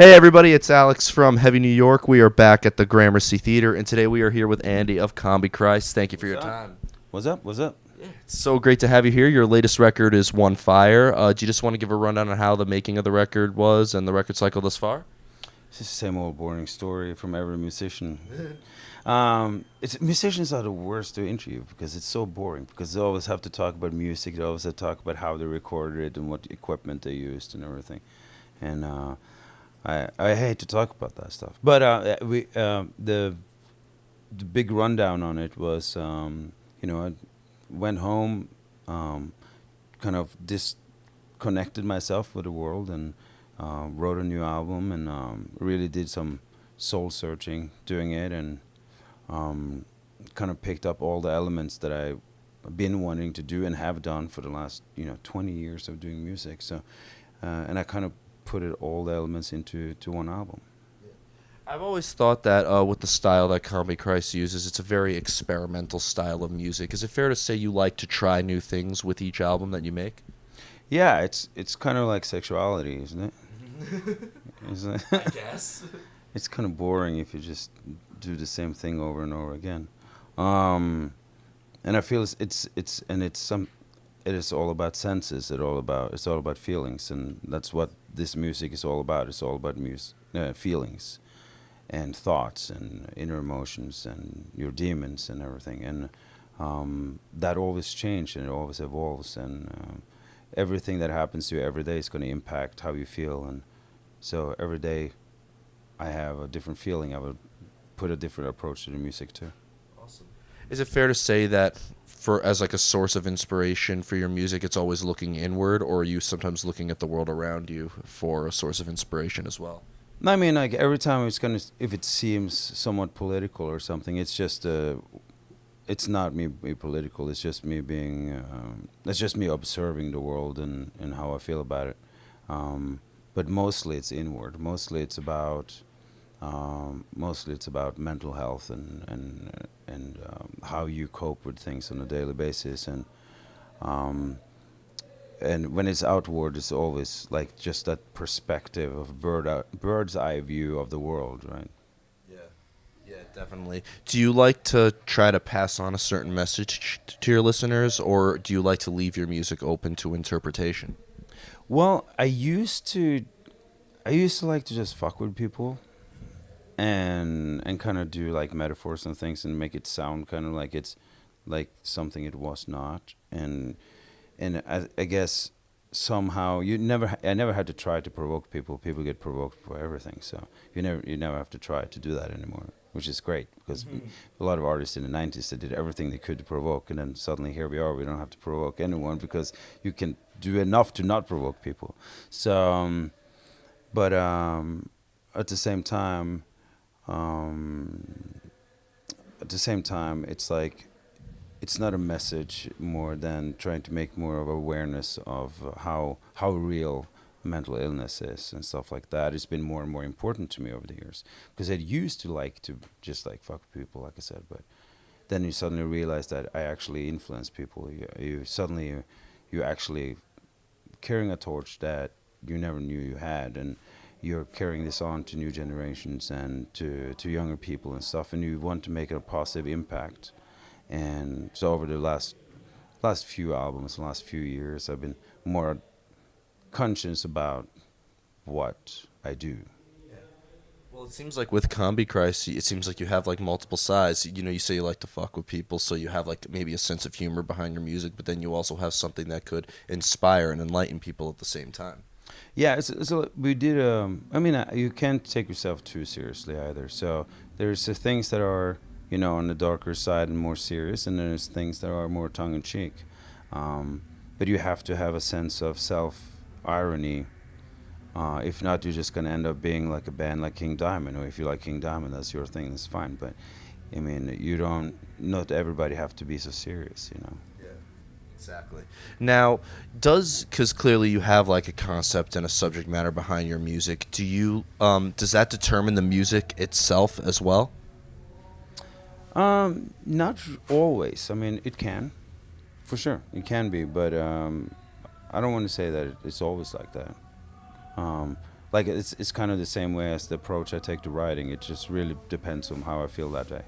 Hey everybody, it's Alex from Heavy New York. We are back at the Gramercy Theater, and today we are here with Andy of Combichrist. Thank you for What's your up? time. What's up? What's up? It's so great to have you here. Your latest record is One Fire. Do you just want to give a rundown on how the making of the record was and the record cycle thus far? It's just the same old boring story from every musician. It's musicians are the worst to interview because it's so boring. Because they always have to talk about music. They always have to talk about how they recorded it and what equipment they used and everything. And I hate to talk about that stuff. But we the big rundown on it was I went home, kind of disconnected myself with the world and wrote a new album and really did some soul searching doing it and um, kind of picked up all the elements that I've been wanting to do and have done for the last 20 years of doing music. So and I kind of put it all the elements into one album. I've always thought that with the style that Combichrist uses, it's a very experimental style of music. Is it fair to say you like to try new things with each album that you make? Yeah, it's kind of like sexuality, isn't it? Isn't it? I guess. It's kind of boring if you just do the same thing over and over again. Um, and I feel it is all about senses. It's all about feelings, and that's what this music is all about. It's all about feelings and thoughts and inner emotions and your demons and everything. And that always changes and it always evolves. And everything that happens to you every day is going to impact how you feel. And so every day I have a different feeling. I would put a different approach to the music too. Awesome. Is it fair to say that for as like a source of inspiration for your music, it's always looking inward, or are you sometimes looking at the world around you for a source of inspiration as well? I mean, like every time if it seems somewhat political or something, it's not me political. It's just me it's just me observing the world and how I feel about it. But mostly it's inward. Mostly it's about mental health and how you cope with things on a daily basis. Um, and when it's outward, it's always like just that perspective of bird's eye view of the world, right? Yeah, yeah, definitely. Do you like to try to pass on a certain message to your listeners, or do you like to leave your music open to interpretation? Well, I used to like to just fuck with people and kind of do like metaphors and things and make it sound kind of like it's like something it was not. And I guess somehow I never had to try to provoke people. People get provoked for everything, so you never have to try to do that anymore, which is great because a lot of artists in the 90s they did everything they could to provoke, and then suddenly here we are. We don't have to provoke anyone because you can do enough to not provoke people. So, but at the same time, um, it's like it's not a message more than trying to make more of awareness of how real mental illness is and stuff like that. It's been more and more important to me over the years because I used to like to just like fuck people, like I said, but then you suddenly realize that I actually influence people. You actually carrying a torch that you never knew you had, and you're carrying this on to new generations and to younger people and stuff, and you want to make a positive impact. And so over the last few albums, last few years, I've been more conscious about what I do. Well, it seems like with Combi Christ, it seems like you have like multiple sides. You know, you say you like to fuck with people, so you have like maybe a sense of humor behind your music, but then you also have something that could inspire and enlighten people at the same time. Yeah, so we did. I mean, you can't take yourself too seriously either. So there's things that are on the darker side and more serious, and there's things that are more tongue in cheek. Um, but you have to have a sense of self irony. If not, you're just gonna end up being like a band like King Diamond. Or if you like King Diamond, that's your thing. That's fine. But I mean, you don't. Not everybody have to be so serious. Yeah, exactly. Now, because clearly you have like a concept and a subject matter behind your music, does that determine the music itself as well? Not always. I mean, it can, for sure, it can be, but I don't want to say that it's always like that. Um, like it's kind of the same way as the approach I take to writing. It just really depends on how I feel that day.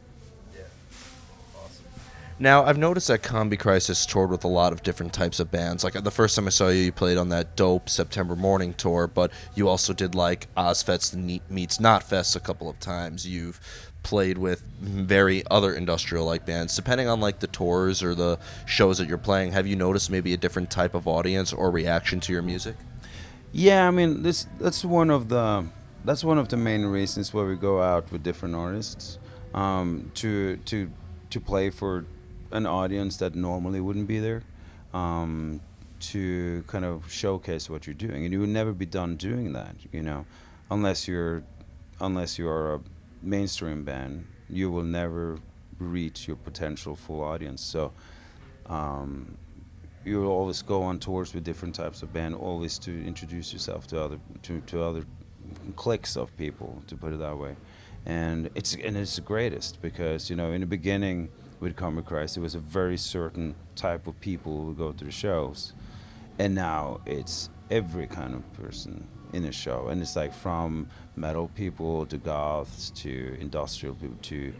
Now, I've noticed that Combichrist has toured with a lot of different types of bands. Like the first time I saw you, you played on that dope September Morning tour, but you also did like Ozfest meets Notfest a couple of times. You've played with very other industrial like bands. Depending on like the tours or the shows that you're playing, have you noticed maybe a different type of audience or reaction to your music? Yeah, I mean, that's one of the main reasons why we go out with different artists, to play for an audience that normally wouldn't be there, um, to kind of showcase what you're doing, and you would never be done doing that, unless you're a mainstream band, you will never reach your potential full audience. So. Um, you will always go on tours with different types of band, always to introduce yourself to other cliques of people, to put it that way. And it's the greatest because in the beginning with Comic Christ, it was a very certain type of people who would go to the shows, and now it's every kind of person in a show, and it's like from metal people to goths to industrial people to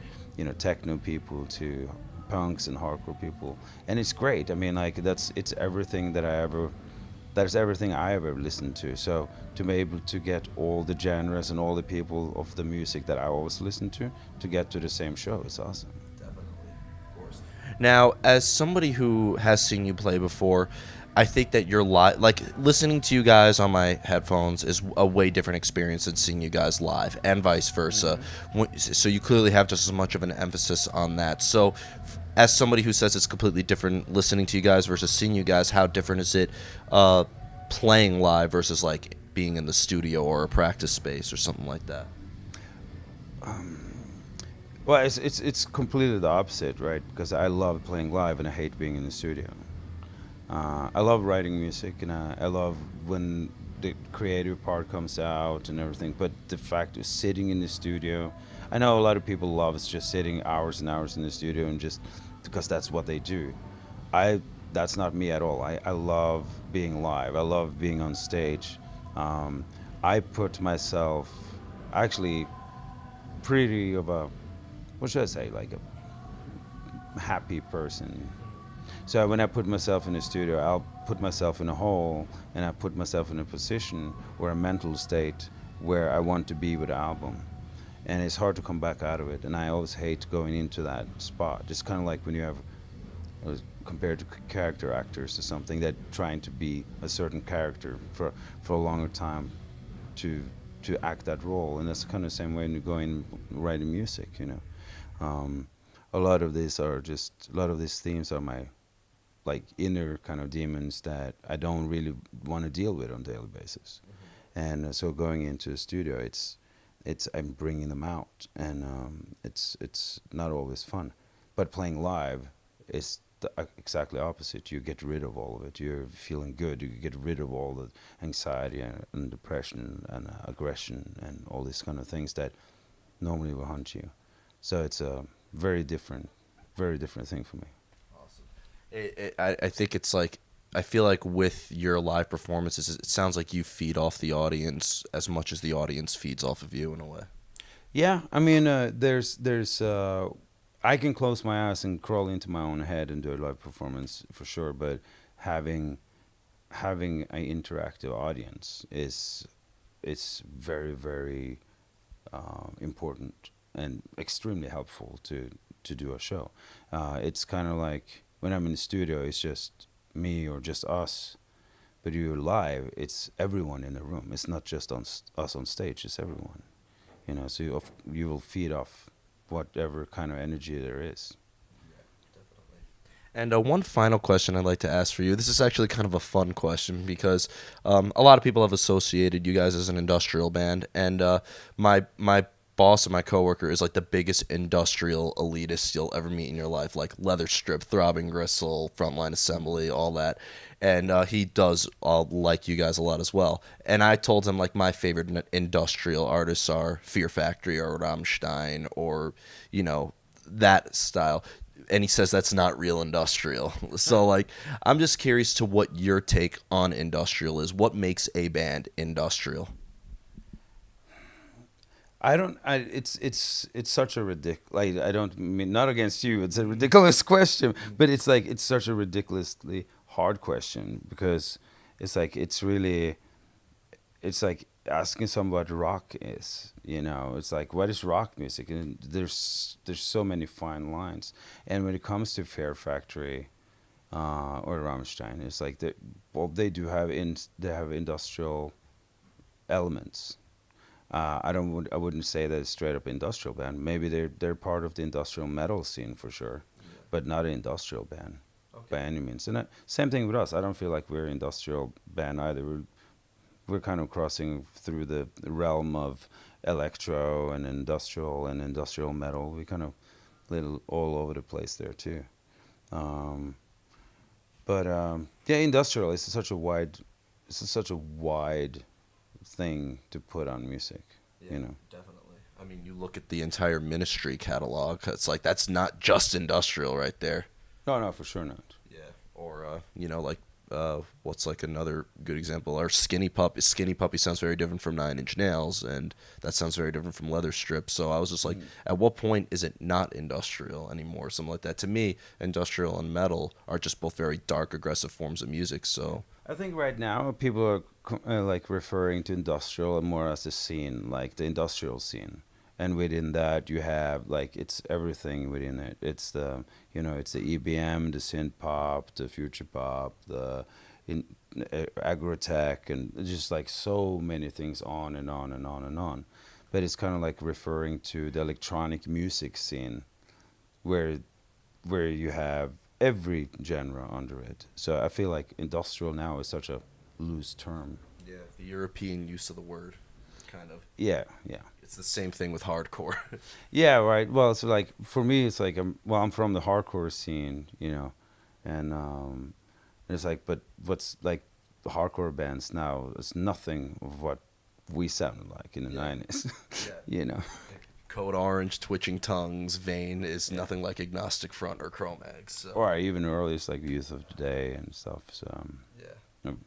techno people to punks and hardcore people, and it's great. I mean, like it's everything that's everything I ever listened to. So to be able to get all the genres and all the people of the music that I always listen to get to the same show is awesome. Now, as somebody who has seen you play before, I think that your live, like listening to you guys on my headphones, is a way different experience than seeing you guys live, and vice versa. So you clearly have just as much of an emphasis on that. So, as somebody who says it's completely different listening to you guys versus seeing you guys, how different is it playing live versus like being in the studio or a practice space or something like that? Well, it's completely the opposite, right? Because I love playing live and I hate being in the studio. I love writing music, and I love when the creative part comes out and everything. But the fact of sitting in the studio, I know a lot of people love just sitting hours and hours in the studio and just because that's what they do. I That's not me at all. I love being live. I love being on stage. Um, I put myself actually pretty of a what should I say like a happy person. So when I put myself in a studio, I'll put myself in a hole, and I put myself in a position or a mental state where I want to be with the album. And it's hard to come back out of it. And I always hate going into that spot. It's kind of like when you have, compared to character actors or something, that trying to be a certain character for a longer time to act that role. And that's kind of the same way when you go in writing music. Um, a lot of these themes are my like inner kind of demons that I don't really want to deal with on a daily basis. And so going into a studio, it's I'm bringing them out, and it's not always fun. But playing live is the exactly opposite. You get rid of all of it. You're feeling good. You get rid of all the anxiety and depression and aggression and all these kind of things that normally will haunt you. So it's a very different thing for me. I think it's like I feel like with your live performances, it sounds like you feed off the audience as much as the audience feeds off of you in a way. Yeah, I mean, there's I can close my eyes and crawl into my own head and do a live performance for sure, but having having an interactive audience is very important and extremely helpful to do a show. It's kind of like when I'm in the studio, it's just me or just us. But you're live, it's everyone in the room. It's not just us on stage. It's everyone. So you will feed off whatever kind of energy there is. And one final question I'd like to ask for you. This is actually kind of a fun question because a lot of people have associated you guys as an industrial band, and my boss and my coworker is like the biggest industrial elitist you'll ever meet in your life, like Leather Strip, Throbbing Gristle, Frontline Assembly, all that. And he does like you guys a lot as well. And I told him like my favorite industrial artists are Fear Factory or Rammstein or that style. And he says that's not real industrial. So like I'm just curious to what your take on industrial is. What makes a band industrial? I don't. It's such a like I don't mean not against you. It's a ridiculous question, but it's like it's such a ridiculously hard question because it's like it's like asking someone what rock is. You know, it's like what is rock music, and there's so many fine lines. And when it comes to Fair Factory or Rammstein, it's like they do have they have industrial elements. I wouldn't say that it's straight up industrial band. Maybe they're part of the industrial metal scene for sure, but not an industrial band by any means. And same thing with us. I don't feel like we're an industrial band either. We're kind of crossing through the realm of electro and industrial metal. We kind of little all over the place there too. Um, but yeah, industrial is such a wide thing to put on music. Yeah, You know. definitely. I mean, you look at the entire Ministry catalog. It's like that's not just industrial right there. No, no, for sure not. Yeah. Or like what's like another good example? Or Skinny Puppy. Skinny Puppy sounds very different from Nine Inch Nails, and that sounds very different from Leather Strip. So I was just like, at what point is it not industrial anymore? Something like that. To me, industrial and metal are just both very dark, aggressive forms of music. So I think right now people are like referring to industrial more as a scene, like the industrial scene, and within that you have like it's everything within it. It's the it's the EBM, the synth pop, the future pop, the in, agrotech, and just like so many things on and on and on and on. But it's kind of like referring to the electronic music scene, where you have every genre under it. So I feel like industrial now is such a loose term. yeah, the European use of the word, kind of. Yeah, yeah. It's the same thing with hardcore. Yeah, right. Well, so like for me, it's like I'm from the hardcore scene, and it's like, but what's like the hardcore bands now? It's nothing of what we sounded like in the Yeah. '90s, Yeah. you know. Code Orange, Twitching Tongues, Vane is Yeah. nothing like Agnostic Front or Cro-Mags. So. Or even early, it's like Youth of Today and stuff. So Yeah. um,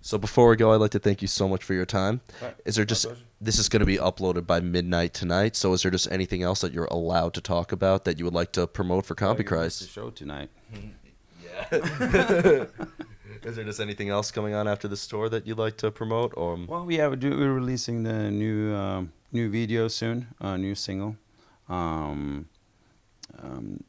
So before we go, I'd like to thank you so much for your time. Right. Is there just this is going to be uploaded by midnight tonight? So is there just anything else that you're allowed to talk about that you would like to promote for the Combichrist? show tonight. Yeah. Is there just anything else coming on after this tour that you'd like to promote? Or Well, yeah, we're releasing the new video soon, new single. Um, um,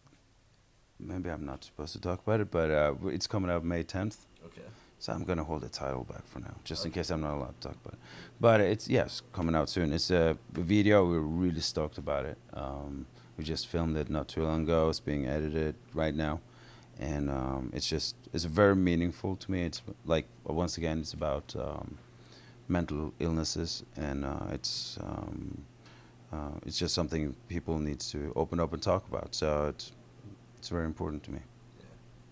Maybe I'm not supposed to talk about it, but it's coming out May 10th. okay. So I'm gonna hold the title back for now, just in case I'm not allowed to talk about it. But it's yes, coming out soon. It's a video. We're really stoked about it. We just filmed it not too long ago. It's being edited right now, and it's very meaningful to me. It's like once again, it's about mental illnesses, and it's just something people need to open up and talk about. So it's very important to me.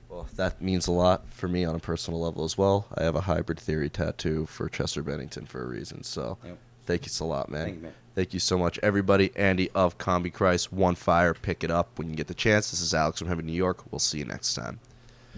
Well, that means a lot for me on a personal level as well. I have a hybrid theory tattoo for Chester Bennington for a reason. So Yep. thank you so lot, man. Thank you, man. Thank you so much, everybody. Andy of Combichrist, One Fire. Pick it up when you get the chance. This is Alex from Heaven, New York. We'll see you next time.